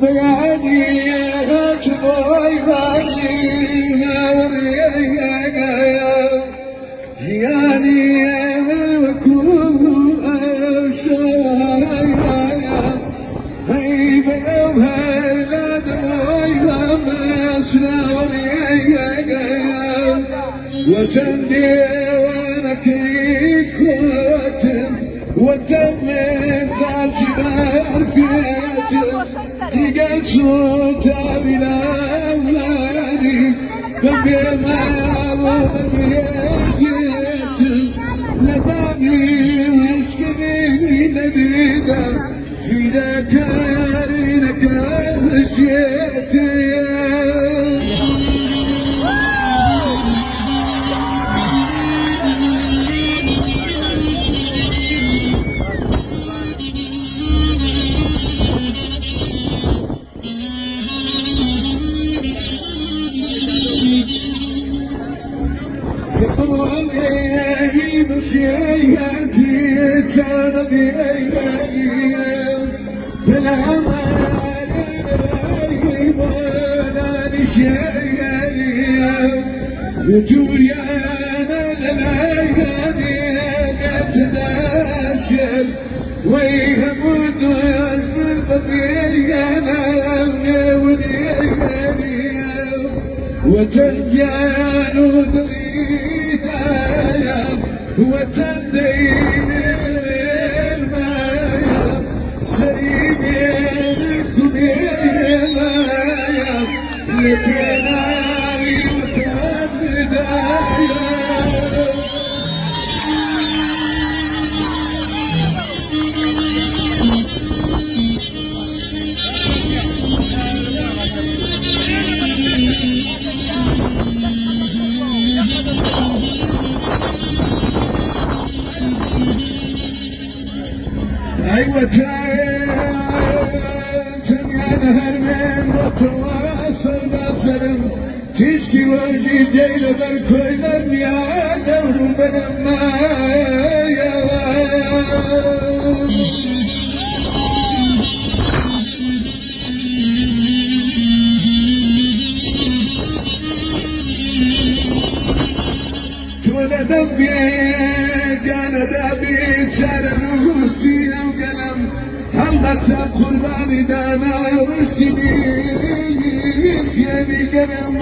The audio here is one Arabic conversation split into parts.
بياني هجوي غالينا وريانا جياني وكل أشوايا هاي بيوها لا دوايا مسنا وريانا وتندي وانا كيك وتم وتم خالجبار فيتم تيجي صوتا بلا أولادي بما وبيتم لبابي وشكني لبيبا في ذكرينك مشيتي مشيتي تربي بلا مال ولا نشيري وجويا انا تداشر ويهمد البضيانا وتنجان ضريدايا وتندين المايا سريمين الخميمايا لكناري وتبدايا أيوة تنيا نهر من وتواصل بصرم تشكي وجهي جيل بركل يا دور بنما يا تولد بيك أنا دابي سار الروسي وقلم هلت قرباني دانا واشتني يدي قلم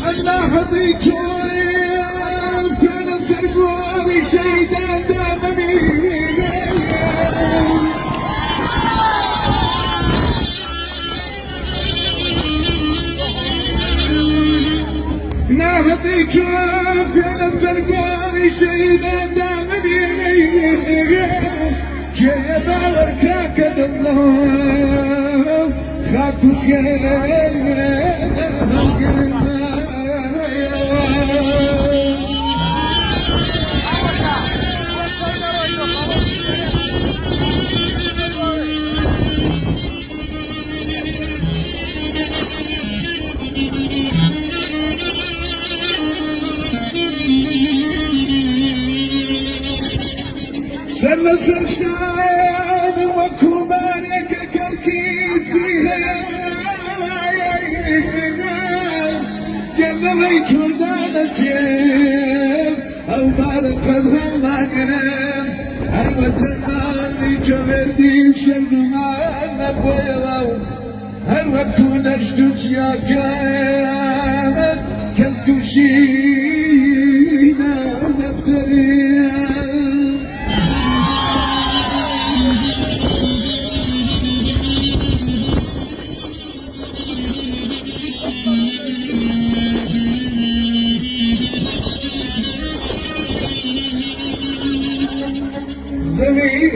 أنا حضيت فأنا سرقوني شيدا دامني أنا حضيت فأنا سرقوني شيدا دامني جيبا وركاك الله خاكو سنة سرشان وكومانك كالكيتي قلبي تردانتي أو بارك المغرب أيوة تنامي جمردي شردمان بويلو أيوة كونش دوتيا كامت كسكوشينا نفتريا زميل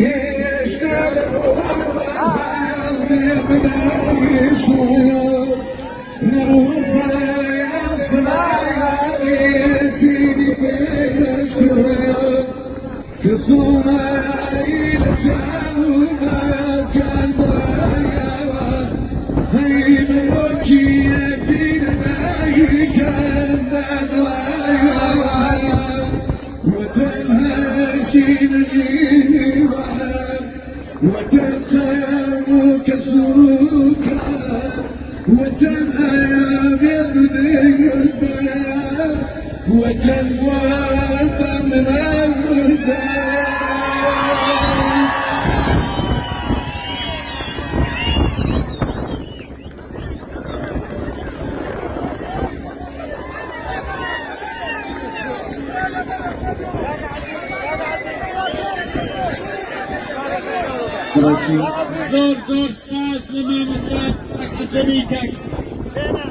وتنقام كسوكا وتنقام يبني الباب وتنوض من الرداء. زور زور سباس لمام الساعة حسنيتك. هنا